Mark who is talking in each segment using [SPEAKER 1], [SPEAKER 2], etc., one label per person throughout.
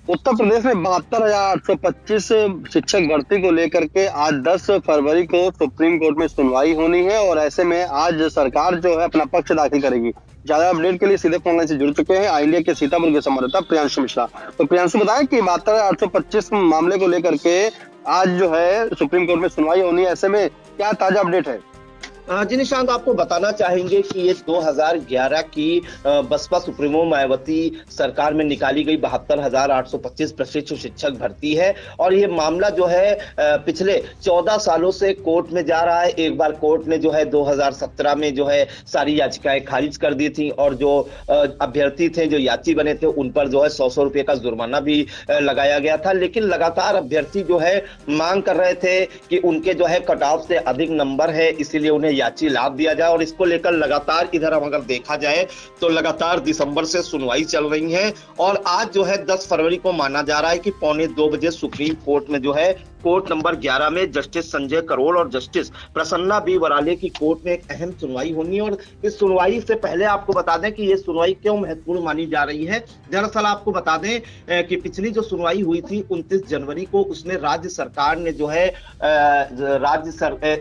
[SPEAKER 1] उत्तर प्रदेश में 72,825 शिक्षक भर्ती को लेकर के आज 10 फरवरी को सुप्रीम कोर्ट में सुनवाई होनी है और ऐसे में आज सरकार जो है अपना पक्ष दाखिल करेगी। ज्यादा अपडेट के लिए सीधे फोन लाइन से जुड़ चुके हैं इंडिया के सीतापुर के संवाददाता प्रियांशु मिश्रा। तो प्रियांशु बताएं कि 72,825 मामले को लेकर के आज जो है सुप्रीम कोर्ट में सुनवाई होनी है, ऐसे में क्या ताजा अपडेट है?
[SPEAKER 2] जी निशांत, आपको बताना चाहेंगे कि ये 2011 की बसपा सुप्रीमो मायावती सरकार में निकाली गई 72,825 प्रशिक्षु शिक्षक भर्ती है और ये मामला जो है पिछले 14 सालों से कोर्ट में जा रहा है। एक बार कोर्ट ने जो है 2017 में जो है सारी याचिकाएं खारिज कर दी थी और जो अभ्यर्थी थे, जो याची बने थे, उन पर जो है 100 रुपए का जुर्माना भी लगाया गया था। लेकिन लगातार अभ्यर्थी जो है मांग कर रहे थे कि उनके जो है कट ऑफ से अधिक नंबर है, इसीलिए उन्हें याची लाभ दिया जाए और इसको लेकर लगातार इधर हम अगर देखा जाए तो लगातार दिसंबर से सुनवाई चल रही है और आज जो है 10 फरवरी को माना जा रहा है कि 1:45 बजे सुप्रीम कोर्ट में जो है कोर्ट नंबर 11 में जस्टिस संजय करोल और जस्टिस प्रसन्ना बी वराले की कोर्ट में एक अहम सुनवाई होनी है। और इस सुनवाई से पहले आपको बता दें कि ये सुनवाई क्यों महत्वपूर्ण मानी जा रही है। दरअसल आपको बता दें कि पिछली जो सुनवाई हुई थी 29 जनवरी को, उसमें राज्य सरकार ने जो है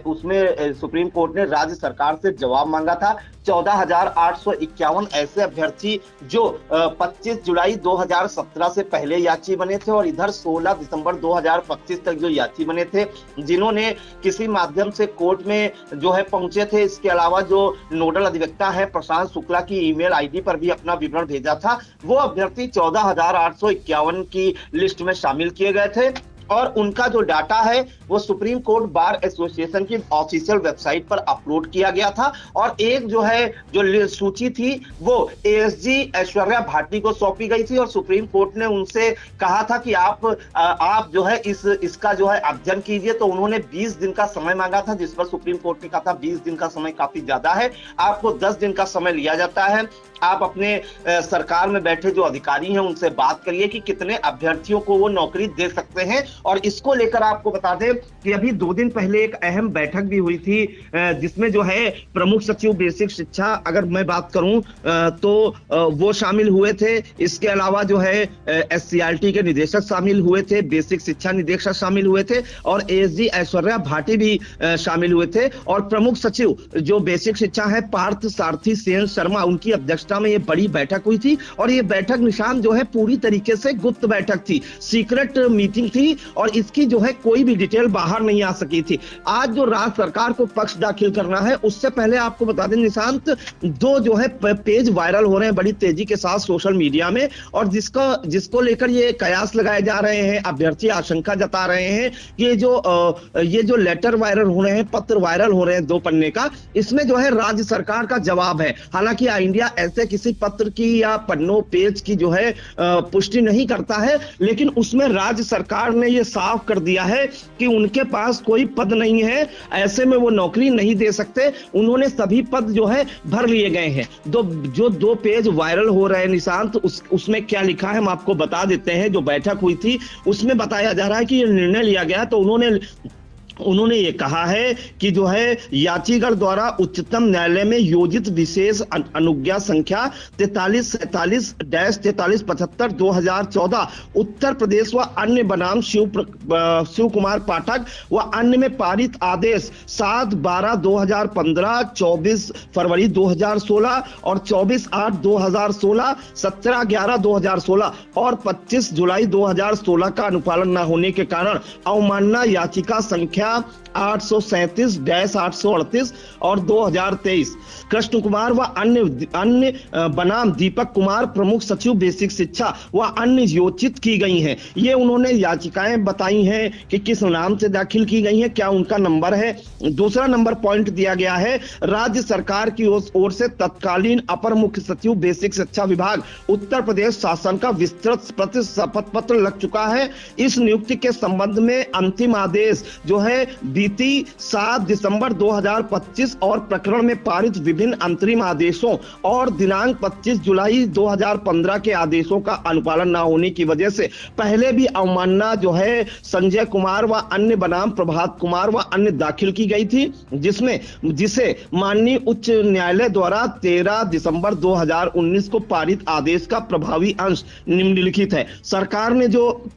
[SPEAKER 2] उसमें सुप्रीम कोर्ट ने राज्य सरकार से जवाब मांगा था। 14,851 ऐसे अभ्यर्थी जो 25 जुलाई 2017 से पहले याची बने थे और इधर 16 दिसंबर 2025 तक जो याची बने थे, जिन्होंने किसी माध्यम से कोर्ट में जो है पहुंचे थे। इसके अलावा जो नोडल अधिवक्ता है प्रशांत शुक्ला की ईमेल आईडी पर भी अपना विवरण भेजा था, वो अभ्यर्थी 14,851 की लिस्ट में शामिल किए गए थे और उनका जो डाटा है वो सुप्रीम कोर्ट बार एसोसिएशन की ऑफिशियल वेबसाइट पर अपलोड किया गया था और एक जो है जो सूची थी वो एएसजी ऐश्वर्या भाटी को सौंपी गई थी और सुप्रीम कोर्ट ने उनसे कहा था कि आप जो है इसका जो है अध्ययन कीजिए। तो उन्होंने 20 दिन का समय मांगा था, जिस पर सुप्रीम कोर्ट ने कहा था 20 दिन का समय काफी ज्यादा है, आपको 10 दिन का समय लिया जाता है। आप अपने सरकार में बैठे जो अधिकारी हैं उनसे बात करिए कि कितने अभ्यर्थियों को वो नौकरी दे सकते हैं। और इसको लेकर आपको बता दें कि अभी 2 दिन पहले एक अहम बैठक भी हुई थी जिसमें जो है प्रमुख सचिव बेसिक शिक्षा, अगर मैं बात करूं तो वो शामिल हुए थे। इसके अलावा जो है एससीईआरटी के निदेशक शामिल हुए थे, बेसिक शिक्षा निदेशक शामिल हुए थे और एएसजी ऐश्वर्या भाटी भी शामिल हुए थे। और प्रमुख सचिव जो बेसिक शिक्षा है पार्थ सारथी सेन शर्मा, उनकी अध्यक्षता में ये बड़ी बैठक हुई थी और ये बैठक निशान जो है पूरी तरीके से गुप्त बैठक थी, सीक्रेट मीटिंग थी और इसकी जो है कोई भी डिटेल बाहर नहीं आ सकी थी। आज जो राज्य सरकार को पक्ष दाखिल करना है उससे पहले आपको बता दें निशांत, 2 जो है पेज वायरल हो रहे हैं बड़ी तेजी के साथ सोशल मीडिया में और जिसको लेकर ये कयास लगाए जा रहे हैं, अभ्यर्थी आशंका जता रहे हैं कि ये जो लेटर वायरल हो रहे हैं, पत्र वायरल हो रहे हैं 2 पन्ने का, इसमें जो है राज्य सरकार का जवाब है। हालांकि इंडिया ऐसे किसी पत्र की या पन्नों पेज की जो है पुष्टि नहीं करता है, लेकिन उसमें राज्य सरकार ने ये साफ कर दिया है कि उनके पास कोई पद नहीं है, ऐसे में वो नौकरी नहीं दे सकते। उन्होंने सभी पद जो है भर लिए गए हैं। जो 2 पेज वायरल हो रहे हैं निशांत, उसमें क्या लिखा है हम आपको बता देते हैं। जो बैठक हुई थी उसमें बताया जा रहा है कि ये निर्णय लिया गया, तो उन्होंने ये कहा है कि जो है याचिका द्वारा उच्चतम न्यायालय में योजित विशेष अनुज्ञा संख्या 43-43-4375/2014 उत्तर प्रदेश व अन्य बनाम शिव कुमार पाठक व अन्य में पारित आदेश 7/12/2015, 24 फरवरी 2016 और 24/8/2016, 17/11/2016 और 25 जुलाई 2016 का अनुपालन न होने के कारण अवमानना याचिका संख्या 837-838 और 2023 कृष्ण कुमार व अन्य बनाम दीपक कुमार प्रमुख सचिव बेसिक शिक्षा व अन्य योचित की गई हैं। ये उन्होंने याचिकाएं बताई हैं कि किस नाम से दाखिल की गई हैं, क्या उनका नंबर है। दूसरा नंबर पॉइंट दिया गया है, राज्य सरकार की ओर से तत्कालीन अपर मुख्य सचिव बेसिक शिक्षा विभाग उत्तर प्रदेश शासन का विस्तृत शपथ पत्र लग चुका है। इस नियुक्ति के संबंध में अंतिम आदेश जो है है बीती 7 दिसंबर 2025 और प्रकरण में पारित विभिन्न अंतरिम आदेशों और दिनांक 25 जुलाई 2015 के आदेशों का अनुपालन न होने की वजह से पहले भी अवमानना जो है संजय कुमार व अन्य बनाम प्रभात कुमार व अन्य दाखिल की गई थी, जिसे माननीय उच्च न्यायालय द्वारा 13 दिसंबर 2019 को पारित आदेश का प्रभावी अंश निम्नलिखित है। सरकार ने जो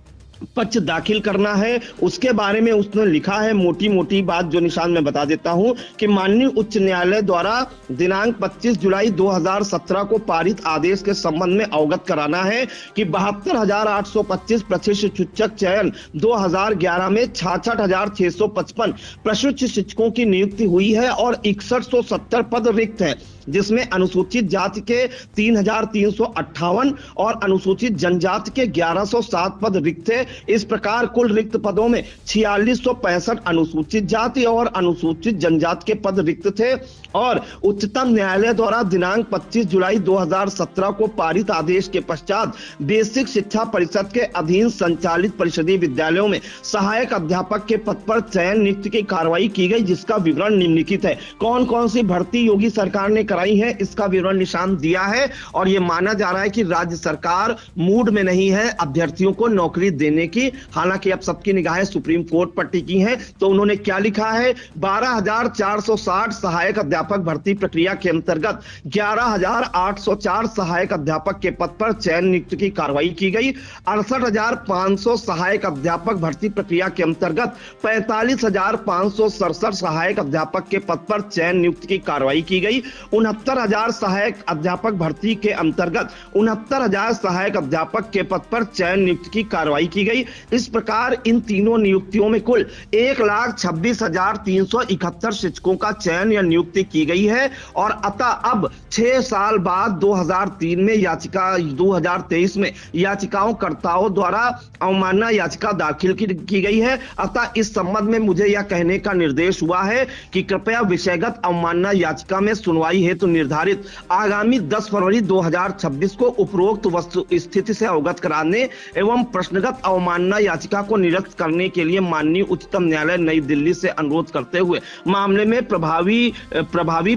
[SPEAKER 2] पक्ष दाखिल करना है उसके बारे में उसने लिखा है, मोटी मोटी बात जो निशान में बता देता हूं कि माननीय उच्च न्यायालय द्वारा दिनांक 25 जुलाई 2017 को पारित आदेश के संबंध में अवगत कराना है कि 72,825 प्रशिक्षु शिक्षक चयन 2011 में 66,655 प्रशिक्षु शिक्षकों की नियुक्ति हुई है और 6170 पद रिक्त है, जिसमें अनुसूचित जाति के 3,358 और अनुसूचित जनजाति के 1,107 पद रिक्त थे। इस प्रकार कुल रिक्त पदों में 4,665 अनुसूचित जाति और अनुसूचित जनजाति के पद रिक्त थे और उच्चतम न्यायालय द्वारा दिनांक 25 जुलाई 2017 को पारित आदेश के पश्चात बेसिक शिक्षा परिषद के अधीन संचालित परिषदीय विद्यालयों में सहायक अध्यापक के पद पर चयन नियुक्ति की कार्रवाई की गई, जिसका विवरण निम्नलिखित है। कौन कौन सी भर्ती योगी सरकार ने कराई है इसका विवरण निशान दिया है और यह माना जा रहा है कि राज्य सरकार मूड में नहीं है अभ्यर्थियों को नौकरी देने की। हालांकि अब सबकी निगाहें सुप्रीम कोर्ट पर टिकी हैं, तो उन्होंने क्या लिखा है, 12,460 सहायक अध्यापक भर्ती प्रक्रिया के अंतर्गत 11,804 सहायक अध्यापक के पद पर चयन नियुक्ति की कार्रवाई की गई। 68,500 सहायक अध्यापक भर्ती प्रक्रिया के अंतर्गत 45,567 सहायक अध्यापक के पद पर चयन नियुक्ति की कार्रवाई की गई। 69,000 सहायक अध्यापक भर्ती के अंतर्गत 69,000 सहायक अध्यापक के पद पर चयन नियुक्ति की कार्रवाई की गई। इस प्रकार इन तीनों नियुक्तियों में कुल 1,26,371 शिक्षकों का चयन या नियुक्ति की गई है और अतः अब 6 साल बाद 2023 में याचिकाओं कर्ताओं द्वारा अवमानना याचिका दाखिल की गई है। अतः इस संबंध में मुझे यह कहने का निर्देश हुआ है कि कृपया विषयगत अवमानना याचिका में सुनवाई हेतु निर्धारित आगामी 10 फरवरी 2026 को उपरोक्त वस्तु स्थिति से अवगत कराने एवं प्रश्नगत अवमानना याचिका को निरस्त करने के लिए माननीय उच्चतम न्यायालय नई दिल्ली से अनुरोध करते हुए मामले में प्रभावी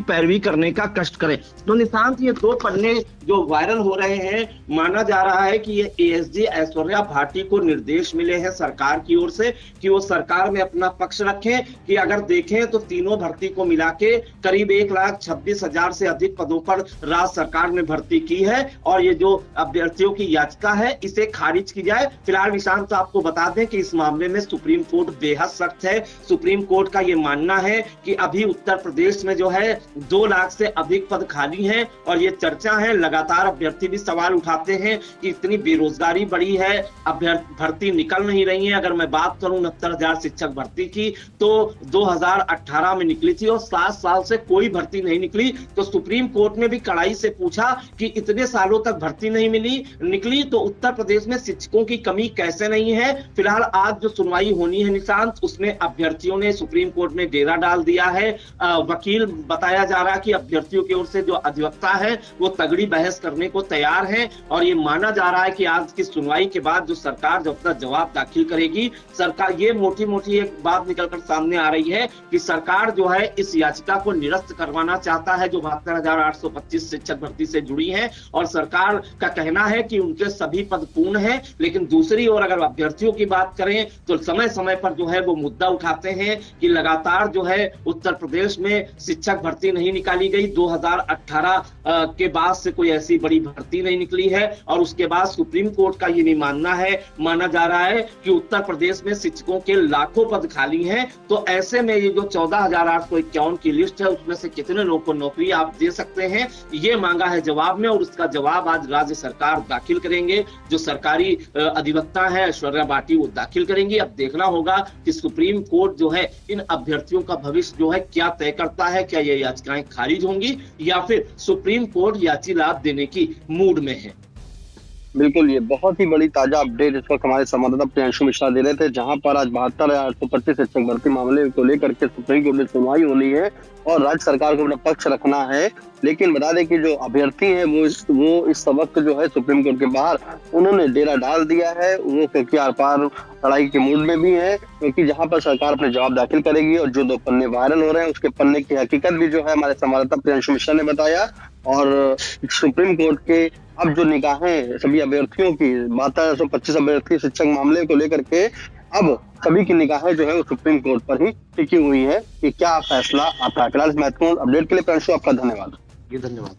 [SPEAKER 2] पैरवी करने का कष्ट करें। तो निशांत, ये 2 पन्ने जो वायरल हो रहे हैं, माना जा रहा है कि ये एएसजी ऐश्वर्या भाटी को निर्देश मिले हैं सरकार की ओर से कि वो सरकार में अपना पक्ष रखें कि अगर देखें तो तीनों भर्ती को मिला के करीब 1,26,000 से अधिक पदों पर राज्य सरकार ने भर्ती की है और ये जो अभ्यर्थियों की याचिका है इसे खारिज की जाए। फिलहाल निशांत, तो आपको बता दें कि इस मामले में सुप्रीम कोर्ट बेहद सख्त है। सुप्रीम कोर्ट का ये मानना है कि अभी उत्तर प्रदेश में जो है 2 लाख से अधिक पद खाली हैं और ये चर्चा है, लगातार अभ्यर्थी भी सवाल उठाते हैं कि इतनी बेरोजगारी बढ़ी है, भर्ती निकल नहीं रही है। अगर मैं बात करूं 69,000 शिक्षक भर्ती की तो 2018 में निकली थी और 7 साल से कोई भर्ती नहीं निकली। तो सुप्रीम कोर्ट ने भी कड़ाई से पूछा कि इतने सालों तक भर्ती नहीं निकली तो उत्तर प्रदेश में शिक्षकों की कमी कैसे नहीं है। फिलहाल आज जो सुनवाई होनी है निशांत, उसमें अभ्यर्थियों ने सुप्रीम कोर्ट में डेरा डाल दिया है। वकील बताया जा रहा है कि अभ्यर्थियों की ओर से जो अधिवक्ता है वो तगड़ी बहस करने को तैयार है और ये माना जा रहा है कि आज की सुनवाई के बाद जो सरकार जब तक जवाब दाखिल करेगी, सरकार ये मोटी एक बात निकलकर सामने आ रही है कि सरकार जो है इस याचिका को निरस्त करवाना चाहता है जो 72,825 शिक्षक भर्ती से जुड़ी है और सरकार का कहना है कि उनके सभी पद पूर्ण हैं। लेकिन दूसरी ओर अगर अभ्यर्थियों की बात करें तो समय समय पर जो है वो मुद्दा उठाते हैं कि लगातार जो है उत्तर प्रदेश में शिक्षक भर्ती नहीं निकाली गई। 2018 के बाद से कोई ऐसी बड़ी भर्ती नहीं निकली है और उसके बाद सुप्रीम कोर्ट का ये भी माना जा रहा है कि उत्तर प्रदेश में शिक्षकों के लाखों पद खाली हैं। तो ऐसे में ये जो 14,851 की लिस्ट है उसमें से कितने लोगों को नौकरी आप दे सकते हैं, ये मांगा है जवाब में और उसका जवाब आज राज्य सरकार दाखिल करेंगे। जो सरकारी अधिवक्ता है ऐश्वर्या भाटी वो दाखिल करेंगी। अब देखना होगा कि सुप्रीम कोर्ट जो है इन अभ्यर्थियों का भविष्य जो है क्या तय करता है, क्या ये याचिकाएं खारिज होंगी या फिर सुप्रीम कोर्ट याचिका लाभ देने की मूड में है।
[SPEAKER 1] बिल्कुल, ये बहुत ही बड़ी ताज़ा अपडेट इस वक़्त हमारे संवाददाता प्रियांशु मिश्रा दे रहे थे, जहाँ पर आज 72,825 शिक्षक भर्ती मामले को लेकर के सुप्रीम कोर्ट में सुनवाई होनी है और राज्य सरकार को अपना पक्ष रखना है। लेकिन बता दें कि जो अभ्यर्थी हैं वो इस वक़्त जो है सुप्रीम कोर्ट के बाहर उन्होंने डेरा डाल दिया है। वो क्योंकि आर-पार लड़ाई के मूड में भी हैं, क्योंकि जहाँ पर सरकार अपने जवाब दाखिल करेगी और जो 2 पन्ने वायरल हो रहे हैं, उसके पन्ने की हकीकत भी जो है हमारे संवाददाता प्रियांशु मिश्रा ने बताया। और सुप्रीम कोर्ट के अब जो निगाहें सभी अभ्यर्थियों की 72,125 अभ्यर्थी शिक्षक मामले को लेकर के अब सभी की निगाहें जो है वो सुप्रीम कोर्ट पर ही टिकी हुई है कि क्या फैसला आता है। फिलहाल इस महत्वपूर्ण अपडेट के लिए प्रियांशु आपका धन्यवाद।
[SPEAKER 2] जी धन्यवाद।